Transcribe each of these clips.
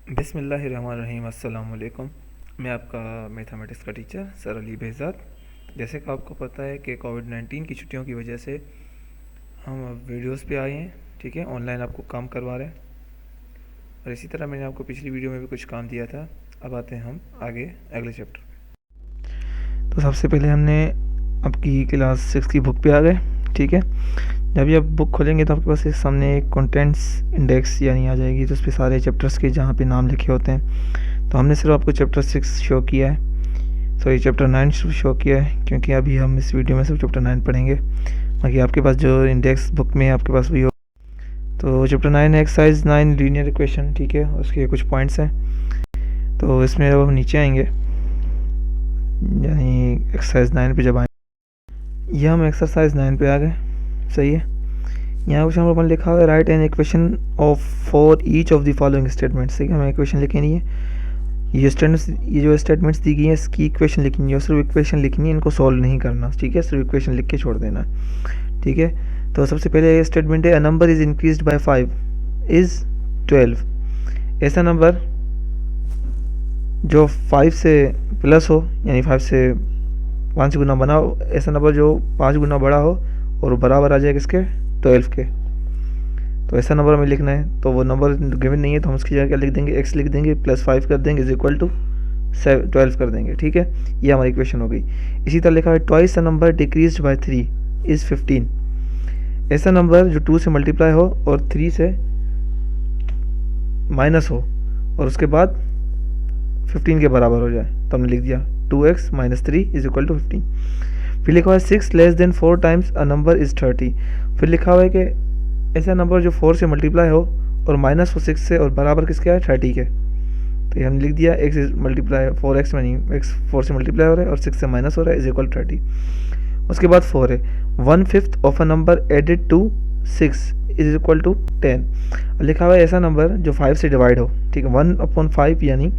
बिस्मिल्लाहिर्रहमानिर्रहीम। अस्सलाम वालेकुम। मैं आपका मैथमेटिक्स का टीचर सर अली बेहज़ाद। जैसे कि आपको पता है कि कोविड-19 की छुट्टियों की वजह से हम अब वीडियोस पे आए हैं, ठीक है, ऑनलाइन आपको काम करवा रहे हैं। और इसी तरह मैंने आपको पिछली वीडियो में भी कुछ काम दिया था। अब आते हैं हम आगे अगले चैप्टर पे। तो सबसे पहले हमने आपकी क्लास 6 की बुक पे आ गए, ठीक है। जब ये आप बुक खोलेंगे तो आपके पास एक सामने एक कंटेंट्स इंडेक्स यानी आ जाएगी, तो उस पर सारे चैप्टर्स के जहाँ पे नाम लिखे होते हैं। तो हमने सिर्फ आपको चैप्टर 6 शो किया है, सॉरी चैप्टर 9 शो किया है, क्योंकि अभी हम इस वीडियो में सिर्फ चैप्टर 9 पढ़ेंगे। बाकी आपके पास जो इंडेक्स बुक में है आपके पास वही हो। तो चैप्टर 9 है एक्सरसाइज 9 लीनियर इक्वेशन, ठीक है, उसके कुछ पॉइंट्स हैं। तो इसमें जब हम नीचे आएंगे यानी एक्सरसाइज 9 पे जब आएंगे, ये हम एक्सरसाइज 9 पे आ गए, सही है। यहाँ क्वेश्चन नंबर 1 लिखा हुआ है right an equation of for each of the following statements. ठीक है, हमें इक्वेशन लिखनी है। ये जो स्टेटमेंट्स दी गई है इसकी इक्वेशन लिखनी है, सिर्फ इक्वेशन लिखनी है, इनको सॉल्व नहीं करना, ठीक है, सिर्फ इक्वेशन लिख के छोड़ देना, ठीक है। तो सबसे पहले ये स्टेटमेंट है, अ number is increased by 5 is 12। ऐसा नंबर जो 5 से प्लस हो यानी 5 से 5 गुना बना हो, ऐसा नंबर जो 5 गुना बड़ा हो और बराबर आ जाए किसके, 12 के। तो ऐसा नंबर हमें लिखना है। तो वो नंबर गिवन नहीं है तो हम उसकी जगह क्या लिख देंगे, x लिख देंगे, प्लस 5 कर देंगे इज इक्वल टू 12 कर देंगे, ठीक है। ये हमारी इक्वेशन हो गई। इसी तरह लिखा है twice a number decreased bye 3 is 15। ऐसा नंबर जो 2 से मल्टीप्लाई हो और 3 से माइनस हो और उसके बाद 15 के बराबर हो जाए, तो हमने लिख दिया 2x minus 3 is equal to 15। फिर लिखा हुआ है 6 less than 4 times a number is 30। फिर लिखा हुआ है कि ऐसा नंबर जो 4 से मल्टीप्लाई हो और माइनस हो 6 से और बराबर किसके है, 30 के। तो ये हमने लिख दिया x इज मल्टीप्लाई 4x में नहीं, x 4 से मल्टीप्लाई हो रहा है और 6 से माइनस हो रहा है, इज इक्वल 30। उसके बाद 4 है 1/5 of a number added to 6 is equal to 10। लिखा हुआ है ऐसा नंबर जो 5 से डिवाइड हो, ठीक है, 1/5 यानी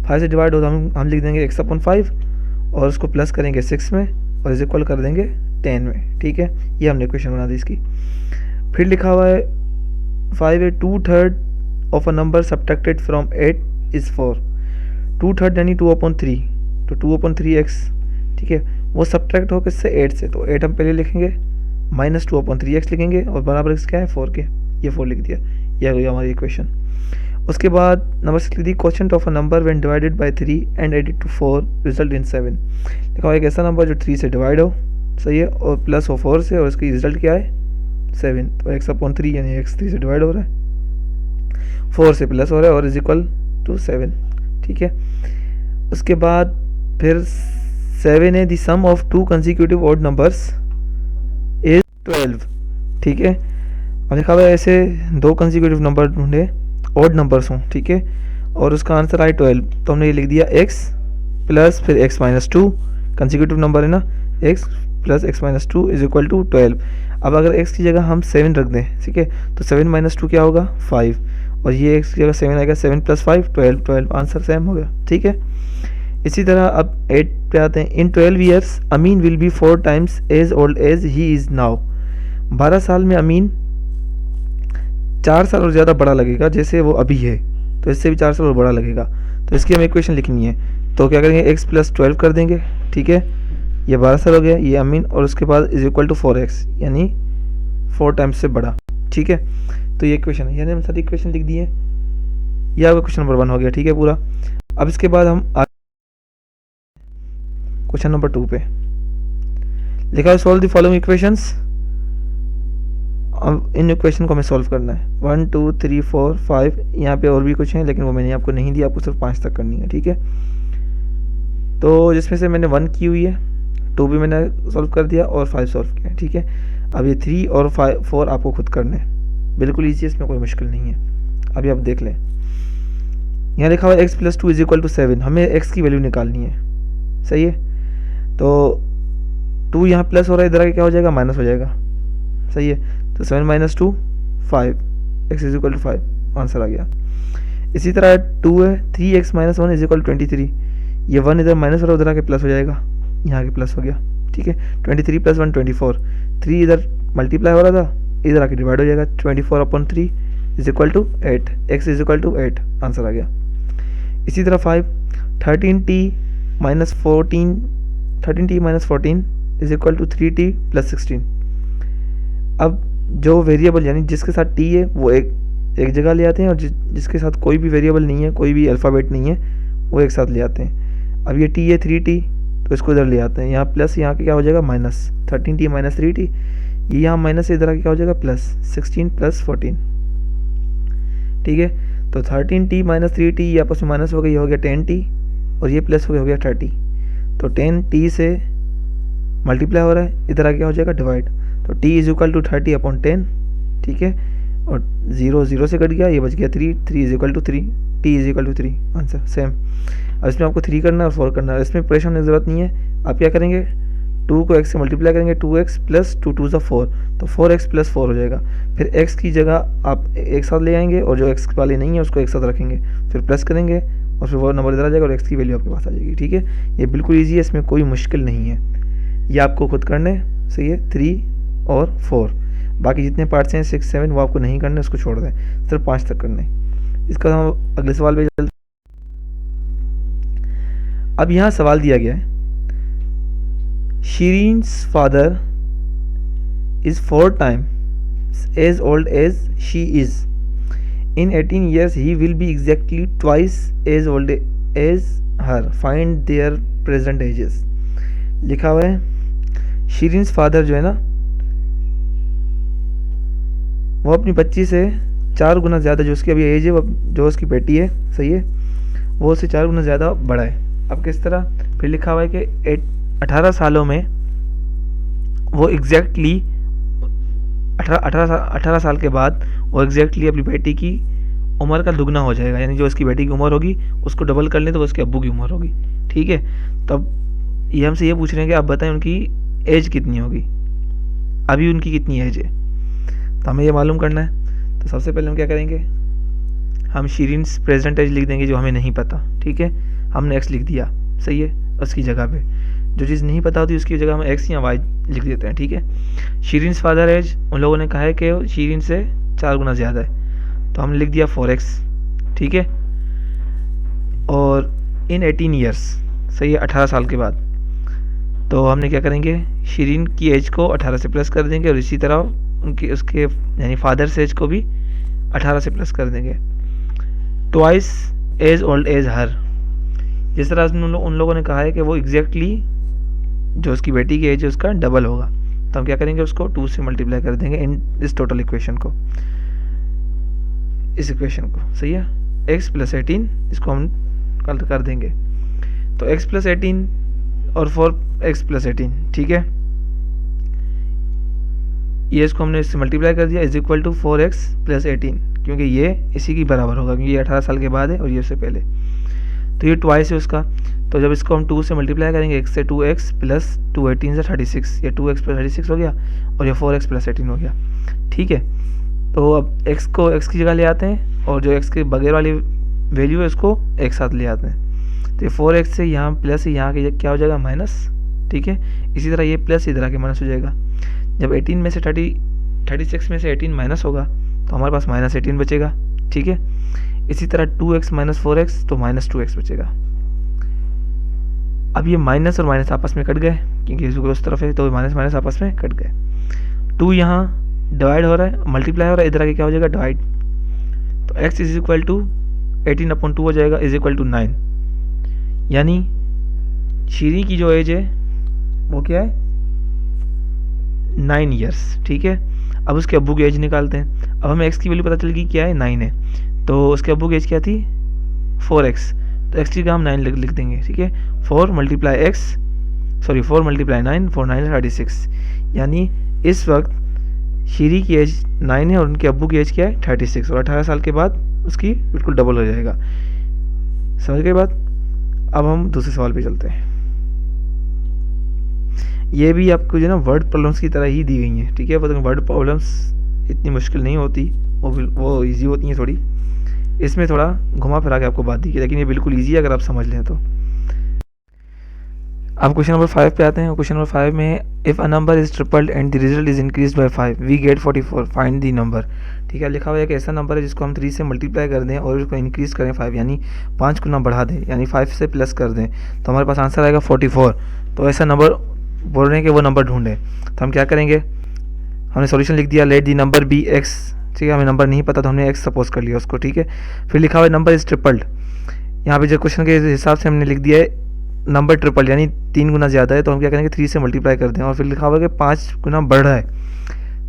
5 से डिवाइड हो तो हम लिख देंगे x/5 और उसको प्लस करेंगे 6 में और इज इक्वल कर देंगे 10 में, ठीक है। ये हमने इक्वेशन बना दी इसकी। फिर लिखा हुआ है 5 है 2/3 of a number subtracted from 8 is 4। 2/3 यानी 2/3, तो 2/3x, ठीक है, वो सब्ट्रैक्ट हो किससे, 8 से। तो 8 हम पहले लिखेंगे, माइनस 2/3x लिखेंगे और बराबर x क्या है, 4 के। ये 4 लिख दिया, यह हुई हमारी इक्वेशन। उसके बाद नंबर 6 लिख दी, quotient of a number when divided by 3 and added to 4 result in 7। लिखा हुआ एक ऐसा नंबर जो 3 से डिवाइड हो, सही है, और प्लस हो 4 से और इसकी रिजल्ट क्या है, 7। तो x/3 यानी x 3 से डिवाइड हो रहा है, 4 से प्लस हो रहा है और इज इक्वल टू 7, ठीक है। उसके बाद फिर 7 है the sum of 2 consecutive odd numbers is 12, ठीक है। और लिखा हुआ है ऐसे 2 कंसेक्यूटिव नंबर ढूंढे, ऑड नंबर्स हों, ठीक है, और उसका आंसर आए 12। तो हमने ये लिख दिया x प्लस फिर x माइनस 2, कंसेक्यूटिव नंबर है ना, x plus x minus 2 is equal to 12। अब अगर x की जगह हम 7 रख दें, ठीक है, तो 7 माइनस 2 क्या होगा, 5, और ये x की जगह 7 आएगा, 7 प्लस 5 12, 12 आंसर सेम हो गया, ठीक है। इसी तरह अब 8 पे आते हैं। In 12 years Amin will be 4 times as old as he is now. 12 साल में अमीन 4 साल और ज़्यादा बड़ा लगेगा जैसे वो अभी है, तो इससे भी 4 साल और बड़ा लगेगा। तो इसकी हमें इक्वेशन लिखनी है। तो क्या करेंगे, x प्लस 12 कर देंगे, ठीक है, ये 12 साल हो गया, ये अमीन, और उसके बाद इज इक्वल टू 4x यानी 4 टाइम्स से बड़ा, ठीक है। तो ये इक्वेशन है, यानी हम सारी इक्वेशन लिख दिए। ये आपका क्वेश्चन नंबर 1 हो गया, ठीक है, पूरा। अब इसके बाद हम क्वेश्चन नंबर 2 पे लिखा है सॉल्व द फॉलोइंग इक्वेशंस। अब इन इक्वेशन को हमें सॉल्व करना है, 1 2 3 4 5, यहाँ पे और भी कुछ हैं लेकिन वो मैंने आपको नहीं दिया, आपको सिर्फ 5 तक करनी है, ठीक है। तो जिसमें से मैंने 1 की हुई है, 2 भी मैंने सॉल्व कर दिया और 5 सॉल्व किया, ठीक है। अब ये 3 और 4 आपको खुद करने हैं, बिल्कुल ईजी है, इसमें कोई मुश्किल नहीं है। अभी आप देख लें, यहाँ लिखा हुआ है x plus 2 is equal to 7, हमें x की वैल्यू निकालनी है, सही है। तो 2 यहाँ प्लस हो रहा है, इधर आके क्या हो जाएगा, माइनस हो जाएगा, सही है। तो 7 minus 2 5, x is equal to 5, answer आ गया। इसी तरह 2 है 3x minus 1 is equal to 23, ये 1 इधर माइनस हो रहा है, उधर आके प्लस हो जाएगा, यहाँ आके प्लस हो गया, ठीक है। 23 प्लस 1 24, 3 इधर मल्टीप्लाई हो रहा था, इधर आके डिवाइड हो जाएगा, 24/3 is equal to 8, x is equal to 8 answer आ गया। इसी तरह 5, 13t minus 14 is equal to 3t plus 16। अब जो वेरिएबल यानी जिसके साथ t है वो एक जगह ले आते हैं, और जिसके साथ कोई भी वेरिएबल नहीं है, कोई भी अल्फ़ाबेट नहीं है, वो एक साथ ले आते हैं। अब ये t है 3t, तो इसको इधर ले आते हैं, यहाँ प्लस, यहाँ के क्या हो जाएगा माइनस, 13t माइनस 3t, ये यहाँ माइनस, इधर क्या हो जाएगा प्लस, 16 प्लस 14। ठीक है, तो 13t माइनस 3t ये आपस में माइनस हो गया, ये हो गया 10t, और ये प्लस हो गया 30। तो 10t से मल्टीप्लाई हो रहा है, इधर आ क्या हो जाएगा डिवाइड, तो t is equal to 30 upon 10। ठीक है, और 0 से कट गया, ये बच गया 3 is equal to 3, t is equal to 3 answer same. अब इसमें आपको 3 करना है और 4 करना है, इसमें परेशान होने की ज़रूरत नहीं है। आप क्या करेंगे, 2 को x से मल्टीप्लाई करेंगे, 2x प्लस 2 2 4, तो 4x प्लस 4 हो जाएगा। फिर x की जगह आप एक साथ ले आएंगे, और जो x वाले नहीं है उसको एक साथ रखेंगे, फिर प्लस करेंगे, और फिर वो नंबर इधर आ जाएगा, और x की वैल्यू आपके पास आ जाएगी। ठीक है, ये बिल्कुल ईजी है, इसमें कोई मुश्किल नहीं है, ये आपको खुद करने सही है। 3 और 4, बाकी जितने पार्ट्स हैं 6 7 वो आपको नहीं करने, उसको छोड़ दें, सिर्फ 5 तक करने। इसका हम अगले सवाल पे चलते। अब यहाँ सवाल दिया गया है, शीरीन्स father is 4 times as old as she is. In 18 years he will be exactly twice as old as her. Find their present ages. लिखा हुआ है शीरीन्स फादर जो है ना, वो अपनी बच्ची से 4 गुना ज़्यादा, जो उसकी अभी एज है, जो उसकी बेटी है सही है, वो उससे 4 गुना ज़्यादा बड़ा है। अब किस तरह, फिर लिखा हुआ है कि 18 सालों में वो एग्जैक्टली 18 साल के बाद वो एग्जैक्टली अपनी बेटी की उम्र का दुगना हो जाएगा, यानी जो उसकी बेटी की उम्र होगी उसको डबल कर लें तो उसके अब्बू की उम्र होगी। ठीक है, तब ये हमसे ये पूछ रहे हैं कि आप बताएं उनकी एज कितनी होगी, अभी उनकी कितनी एज है, तो हमें ये मालूम करना है। तो सबसे पहले हम क्या करेंगे, हम शीरीन्स प्रेजेंट एज लिख देंगे, जो हमें नहीं पता। ठीक है, हमने x लिख दिया सही है, उसकी जगह पे जो चीज़ नहीं पता होती उसकी जगह हम x या y लिख देते हैं। ठीक है, शीरीन्स फादर एज उन लोगों ने कहा है कि शीरीन से 4 गुना ज़्यादा है, तो हमने लिख दिया 4x। ठीक है, और इन 18 ईयर्स सही है, 18 साल के बाद, तो हमने क्या करेंगे, शीरीन की एज को 18 से प्लस कर देंगे, और इसी तरह उसके यानी फादर्स एज को भी 18 से प्लस कर देंगे। ट्वाइस एज ओल्ड एज हर, जिस तरह उन लोगों ने कहा है कि वो एग्जैक्टली जो उसकी बेटी की एज है उसका डबल होगा, तो हम क्या करेंगे, उसको 2 से मल्टीप्लाई कर देंगे इन इस टोटल इक्वेशन को, इस इक्वेशन को सही है, x प्लस 18 इसको हम कल कर देंगे, तो x प्लस 18 और 4x प्लस 18। ठीक है, ये इसको हमने इससे मल्टीप्लाई कर दिया, is equal to 4x plus 18, क्योंकि ये इसी की बराबर होगा, क्योंकि ये 18 साल के बाद है और ये उससे पहले, तो ये ट्वाइस है उसका। तो जब इसको हम 2 से मल्टीप्लाई करेंगे, x से 2x प्लस 2 18 से 36, ये 2x प्लस 36 हो गया, और ये 4x प्लस 18 हो गया। ठीक है, तो अब x को x की जगह ले आते हैं, और जो x के बगैर वाली वैल्यू है उसको एक साथ ले आते हैं, तो ये 4x से यहाँ प्लस, यहाँ के क्या हो जाएगा माइनस। ठीक है, इसी तरह ये प्लस इधर आके माइनस हो जाएगा। जब 18 में से 36 में से 18 माइनस होगा तो हमारे पास माइनस 18 बचेगा। ठीक है, इसी तरह 2x माइनस 4x, तो माइनस 2x बचेगा। अब ये माइनस और माइनस आपस में कट गए, क्योंकि इसको उस तरफ है, तो माइनस माइनस आपस में कट गए। 2 यहाँ डिवाइड हो रहा है, मल्टीप्लाई हो रहा है, इधर आके क्या हो जाएगा डिवाइड, तो x is equal to 18 upon 2 हो जाएगा, इज इक्वल टू 9, यानी शीरी की जो एज है वो क्या है 9 ईयर्स। ठीक है, अब उसके अब्बू की एज निकालते हैं। अब हमें x की वैल्यू पता चल गई क्या है 9 है, तो उसके अब्बू की एज क्या थी 4x, तो x की जगह हम 9 लिख देंगे। ठीक है, 4 मल्टीप्लाई 9, 4 9 36, यानी इस वक्त शीरी की एज 9 है और उनके अब्बू की एज क्या है 36, और 18 साल के बाद उसकी बिल्कुल डबल हो जाएगा। समझ गए बात। अब हम दूसरे सवाल पे चलते हैं। ये भी आपको जो ना वर्ड प्रॉब्लम्स की तरह ही दी गई हैं। ठीक है, तो वर्ड प्रॉब्लम्स इतनी मुश्किल नहीं होती, वो इजी होती हैं थोड़ी, इसमें थोड़ा घुमा फिरा के आपको बात दी गई, लेकिन ये बिल्कुल इजी है अगर आप समझ लें तो। अब क्वेश्चन नंबर 5 पे आते हैं। क्वेश्चन नंबर 5 में if a number is tripled and the result is increase by 5 we get 44 find the number. ठीक है, लिखा हुआ है कि ऐसा नंबर है जिसको हम 3 से मल्टीप्लाई कर दें और उसको इंक्रीज़ करें 5, यानी 5 गुना बढ़ा दें, यानी 5 से प्लस कर दें, तो हमारे पास आंसर आएगा 44। तो ऐसा नंबर बोल रहे हैं कि वो नंबर ढूंढें, तो हम क्या करेंगे, हमने सॉल्यूशन लिख दिया, let the number be X. ठीक है, हमें नंबर नहीं पता तो हमने एक्स सपोज कर लिया उसको। ठीक है, फिर लिखा हुआ है नंबर इज ट्रिपल्ड। यहाँ पे जो क्वेश्चन के हिसाब से हमने लिख दिया है नंबर ट्रिपल, यानी 3 गुना ज़्यादा है, तो हम क्या करेंगे 3 से मल्टीप्लाई कर दें, और फिर लिखा हुआ है कि 5 गुना बढ़ रहा है,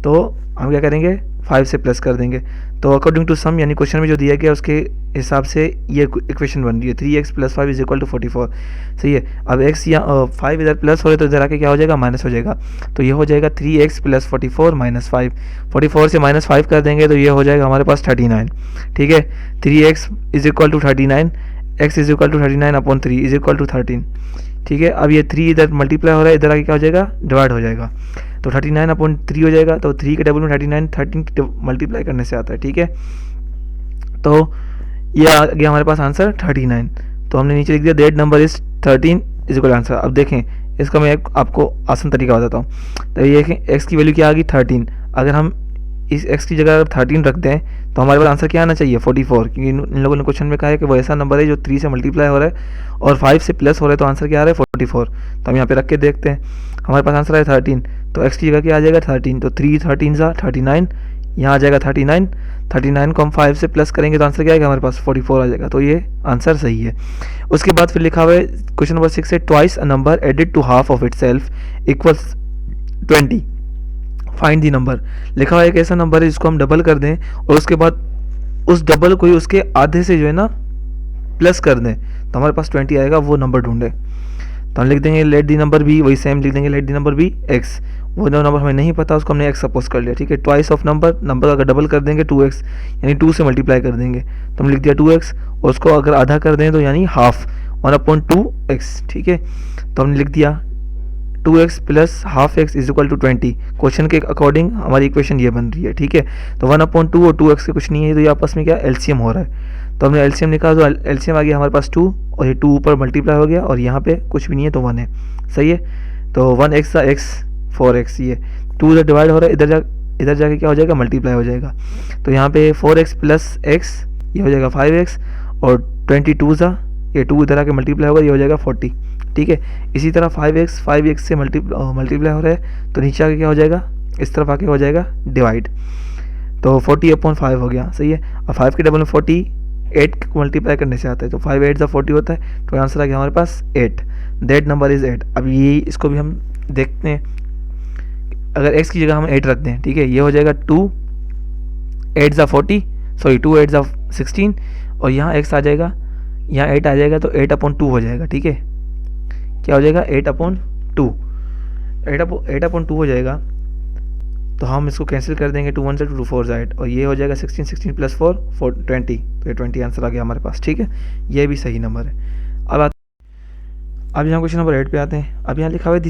तो हम क्या करेंगे 5 से प्लस कर देंगे। तो अकॉर्डिंग टू सम, यानी क्वेश्चन में जो दिया गया उसके हिसाब से ये इक्वेशन बन रही है 3x + 5 = 44। सही है, अब x या 5 इधर प्लस हो रहे तो इधर आके क्या हो जाएगा, माइनस हो जाएगा, तो ये हो जाएगा 3x + 44 - 5। 44 से -5 कर देंगे तो ये हो जाएगा हमारे पास 39। ठीक है, 3x = 39, x = 39/3 = 13। ठीक है, अब ये 3 इधर मल्टीप्लाई हो रहा है, इधर आके क्या हो जाएगा, डिवाइड हो जाएगा, तो 39/3 हो जाएगा। तो 3 के डबल में 39, 13 मल्टीप्लाई करने से आता है। ठीक है, तो ये आ गया हमारे पास आंसर 39। तो हमने नीचे लिख दिया दैट नंबर इज 13 = आंसर। अब देखें इसका मैं आपको आसान तरीका बताता हूँ। तो ये देखें x की वैल्यू क्या आ गई 13, अगर हम इस x की जगह 13 रख दें तो हमारे पास आंसर क्या आना चाहिए 44, क्योंकि इन लोगों ने क्वेश्चन में कहा है कि वो ऐसा नंबर है जो 3 से मल्टीप्लाई हो रहा है और 5 से प्लस हो रहा है, तो आंसर क्या आ रहा है 44। तो हम यहाँ पे रख के देखते हैं, हमारे पास आंसर है 13, तो x की जगह क्या आ जाएगा 13, तो 3 13 सा 39, यहाँ आ जाएगा 39। 39 को हम 5 से प्लस करेंगे तो आंसर क्या आएगा हमारे पास 44 आ जाएगा, तो ये आंसर सही है। उसके बाद फिर लिखा हुआ है क्वेश्चन नंबर 6 है twice a number added to half of itself equals 20 find the number. लिखा हुआ है एक ऐसा नंबर है जिसको हम डबल कर दें और उसके बाद उस डबल को ही उसके आधे से जो है ना प्लस कर दें, तो हमारे पास 20 आएगा, वो नंबर ढूंढे। तो हम लिख देंगे लेट दी नंबर बी, वही सेम लिख देंगे let the number be X. वो जो नंबर हमें नहीं पता उसको हमने एक्स सपोज कर लिया। ठीक है, ट्वाइस ऑफ नंबर अगर डबल कर देंगे 2x, यानी 2 से मल्टीप्लाई कर देंगे, तो हम लिख दिया 2x, और उसको अगर आधा कर दें तो यानी हाफ 1/2x। ठीक है, तो हमने लिख दिया 2x + ½ x = 20। क्वेश्चन के अकॉर्डिंग हमारी इक्वेशन ये बन रही है। ठीक है, तो 1/2 और 2x के कुछ नहीं है, तो ये आपस में क्या एलसीएम हो रहा है, तो हमने एलसीएम निकाला, तो एलसीएम आ गया हमारे पास 2, और ये 2 ऊपर मल्टीप्लाई हो गया और यहाँ पे कुछ भी नहीं है तो 1 है। सही है, तो 1x का x 4x, ये 2 इधर डिवाइड हो रहा है, इधर जाके क्या हो जाएगा मल्टीप्लाई हो जाएगा, तो यहाँ पे 4x + x ये हो जाएगा 5x, और 22 सा ये 2 इधर आके मल्टीप्लाई होगा, ये हो जाएगा 40। ठीक है, इसी तरह 5x से मल्टीप्लाई हो रहा है, तो नीचे आके क्या हो जाएगा, इस तरफ आके हो जाएगा डिवाइड, तो 40/5 हो गया। सही है, अब 5 के डबल में 48 को मल्टीप्लाई करने से आता है, तो 5 8 40 होता है, तो आंसर आ गया हमारे पास 8। That number is 8। अब ये इसको भी हम देखते हैं, अगर x की जगह हम 8 रख दें, ठीक है, ये हो जाएगा 2 8 40, सॉरी 2 8 16, और यहाँ x आ जाएगा, यहाँ 8 आ जाएगा, तो 8/2 हो जाएगा। ठीक है, क्या हो जाएगा 8/2 हो जाएगा, तो हम इसको कैंसिल कर देंगे, 2 1 से 2 4 8, और ये हो जाएगा 16 16 + 4 20, तो ये 20 आंसर आ गया हमारे पास। ठीक है, ये भी सही नंबर है। अब यहाँ क्वेश्चन नंबर 8 पे आते हैं। अब यहाँ लिखा हुआ है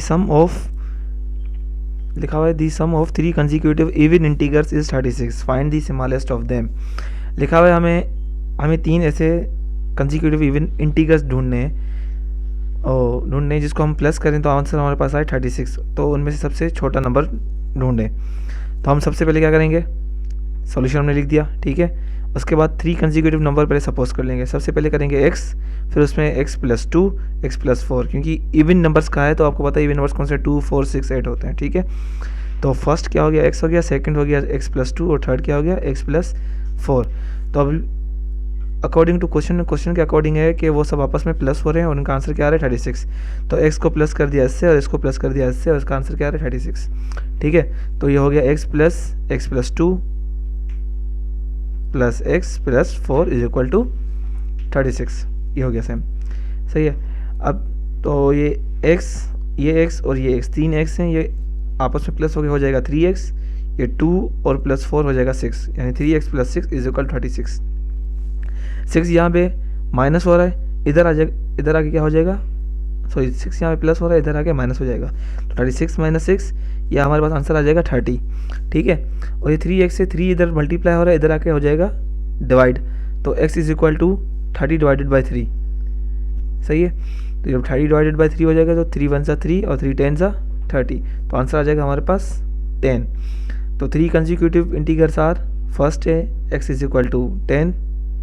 the sum of 3 consecutive even integers is 36 find the smallest of them. लिखा हुआ है हमें 3 ऐसे कंसेक्यूटिव इवन इंटीजर्स ढूंढने जिसको हम प्लस करें तो आंसर हमारे पास आए 36, तो उनमें से सबसे छोटा नंबर ढूंढें। तो हम सबसे पहले क्या करेंगे, सॉल्यूशन हमने लिख दिया। ठीक है, उसके बाद 3 कंसेक्यूटिव नंबर पहले सपोज कर लेंगे। सबसे पहले करेंगे x, फिर उसमें x + 2 x + 4, क्योंकि इवन नंबर्स का है तो आपको पता है इवन नंबर्स कौन से 2 4 6 8 होते हैं। ठीक है, तो फर्स्ट क्या हो गया x हो गया, सेकंड हो गया x + 2, और थर्ड क्या हो गया x + 4। तो अब अकॉर्डिंग टू क्वेश्चन के अकॉर्डिंग है कि वो सब आपस में प्लस हो रहे हैं और उनका आंसर क्या आ रहा है 36। तो x को प्लस कर दिया इससे और इसको प्लस कर दिया इससे, और इसका आंसर क्या आ रहा है 36। ठीक है, तो ये हो गया x + 2 + x + 4 = 36, ये हो गया सेम। सही है, अब तो ये x और ये x 3 x हैं, ये आपस में प्लस हो जाएगा 3x, ये 2 और +4 हो जाएगा 6, यानी 3x + 6 = 36। 6 यहाँ पे माइनस हो रहा है, इधर आके क्या हो जाएगा, सॉरी 6 यहाँ पे प्लस हो रहा है, इधर आके माइनस हो जाएगा, तो 36 - 6, यह हमारे पास आंसर आ जाएगा 30। ठीक है, और ये 3x से 3 इधर मल्टीप्लाई हो रहा है, इधर आके हो जाएगा डिवाइड, तो x = 30 / 3। सही है, तो जब 30 डिवाइडेड बाई 3 हो जाएगा तो 3 1 सा 3 और 3 10 सा 30, तो आंसर आ जाएगा हमारे पास 10। तो 3 कंसिक्यूटिव इंटीजर्स आर, फर्स्ट है x इज इक्वल टू 10,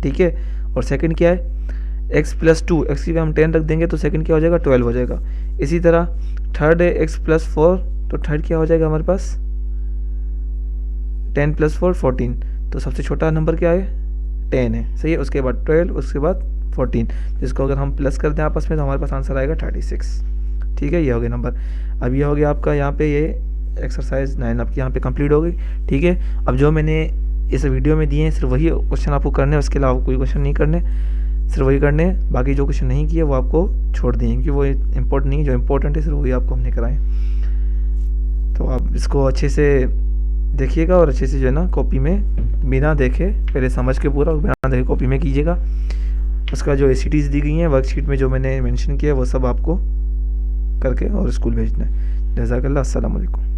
ठीक है, और सेकंड क्या है x प्लस 2, एक्स की हम 10 रख देंगे तो सेकंड क्या हो जाएगा 12 हो जाएगा। इसी तरह थर्ड है x प्लस 4, तो थर्ड क्या हो जाएगा हमारे पास 10 प्लस 4 14, तो सबसे छोटा नंबर क्या है 10 है, सही है, उसके बाद 12, उसके बाद 14, जिसको अगर हम प्लस कर दें आपस में तो हमारे पास आंसर आएगा 36, ठीक है। ये हो गया नंबर। अब ये हो गया आपका यहाँ पे ये एक्सरसाइज 9 आपकी यहाँ पे कंप्लीट हो गई, ठीक है। अब जो मैंने इस वीडियो में दिए हैं सिर्फ वही क्वेश्चन आपको करने हैं, उसके अलावा कोई क्वेश्चन नहीं करने, सिर्फ वही करने हैं। बाकी जो क्वेश्चन नहीं किए वो आपको छोड़ दिए क्योंकि वो इम्पोर्टेंट नहीं है, जो इम्पोर्टेंट है सिर्फ वही आपको हमने कराए। तो आप इसको अच्छे से देखिएगा और अच्छे से जो है ना कॉपी में बिना देखे, पहले समझ के पूरा बिना देखे कॉपी में कीजिएगा। उसका जो एसिटीज़ दी गई हैं वर्कशीट में जो मैंने मेंशन किया वो सब आपको करके और स्कूल भेजना है। जज़ाकल्लाह, अस्सलाम वालेकुम।